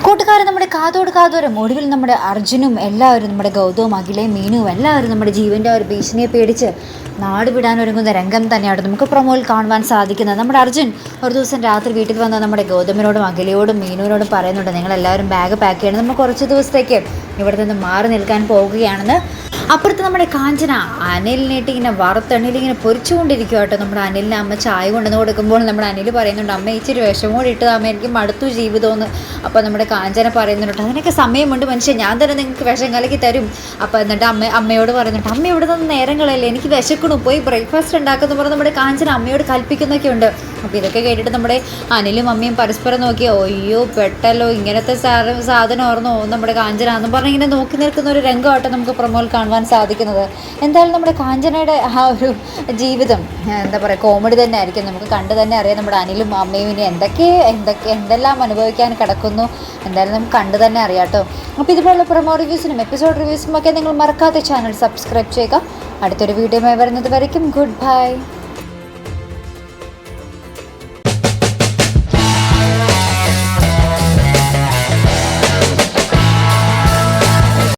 കൂട്ടുകാർ നമ്മുടെ കാതോട് കാതോരം ഒടുവിൽ നമ്മുടെ അർജുനും എല്ലാവരും നമ്മുടെ ഗൗതവും അഖിലയും മീനുവും എല്ലാവരും നമ്മുടെ ജീവൻ്റെ ഒരു ഭീഷണിയെ പേടിച്ച് നാട് വിടാനൊരുങ്ങുന്ന രംഗം തന്നെയാണ് നമുക്ക് പ്രൊമോയിൽ കാണുവാൻ സാധിക്കുന്നത്. നമ്മുടെ അർജുൻ ഒരു ദിവസം രാത്രി വീട്ടിൽ വന്ന് നമ്മുടെ ഗൗതമിനോടും അഖിലയോടും മീനുവിനോടും പറയുന്നുണ്ട്, നിങ്ങളെല്ലാവരും ബാഗ് പാക്ക് ചെയ്യണം, നമ്മൾ കുറച്ച് ദിവസത്തേക്ക് ഇവിടെ നിന്ന് മാറി നിൽക്കാൻ പോവുകയാണെന്ന്. അപ്പുറത്ത് നമ്മുടെ കാഞ്ചന അനിലിനായിട്ട് ഇങ്ങനെ വറുത്തണിൽ ഇങ്ങനെ പൊരിച്ചുകൊണ്ടിരിക്കുക കേട്ടോ. നമ്മുടെ അനിലിന് അമ്മ ചായ കൊണ്ടുവന്ന് കൊടുക്കുമ്പോൾ നമ്മുടെ അനിൽ പറയുന്നുണ്ട്, അമ്മ ഇച്ചിരി വിഷമോടെ ഇട്ടത് അമ്മ, എനിക്ക് മടുത്തു ജീവിതമെന്ന്. അപ്പോൾ നമ്മുടെ കാഞ്ചന പറയുന്നുണ്ട്, അതിനൊക്കെ സമയമുണ്ട് മനുഷ്യൻ, ഞാൻ തന്നെ നിങ്ങൾക്ക് വിഷം കലക്കി തരും. അപ്പോൾ എന്നിട്ട് അമ്മയോട് പറയുന്നുണ്ട്, അമ്മ ഇവിടെ നിന്ന് നേരങ്ങളല്ലേ, എനിക്ക് വിശക്കണു, പോയി ബ്രേക്ക്ഫാസ്റ്റ് ഉണ്ടാക്കുന്ന പറഞ്ഞ് നമ്മുടെ കാഞ്ചന അമ്മയോട് കൽപ്പിക്കുന്നൊക്കെ ഉണ്ട്. അപ്പോൾ ഇതൊക്കെ കേട്ടിട്ട് നമ്മുടെ അനിലും അമ്മയും പരസ്പരം നോക്കി, ഒയ്യോ പെട്ടല്ലോ, ഇങ്ങനത്തെ സാധനം ഓർന്നോ നമ്മുടെ കാഞ്ചന എന്നും പറഞ്ഞ് ഇങ്ങനെ നോക്കി നിൽക്കുന്ന ഒരു രംഗമായിട്ട് നമുക്ക് പ്രൊമോയിൽ കാണുവാൻ സാധിക്കുന്നത്. എന്തായാലും നമ്മുടെ കാഞ്ചനയുടെ ആ ഒരു ജീവിതം എന്താ പറയുക, കോമഡി തന്നെ ആയിരിക്കും. നമുക്ക് കണ്ടു തന്നെ അറിയാം നമ്മുടെ അനിലും അമ്മയും ഇനി എന്തെല്ലാം അനുഭവിക്കാൻ കിടക്കുന്നു. എന്തായാലും നമുക്ക് കണ്ടു തന്നെ അറിയാം കേട്ടോ. അപ്പോൾ ഇതുപോലുള്ള പ്രൊമോ റിവ്യൂസിനും എപ്പിസോഡ് റിവ്യൂസിനും ഒക്കെ നിങ്ങൾ മറക്കാതെ ചാനൽ സബ്സ്ക്രൈബ് ചെയ്യുക. അടുത്തൊരു വീഡിയോയുമായി വരുന്നത് വരയ്ക്കും ഗുഡ് ബൈ.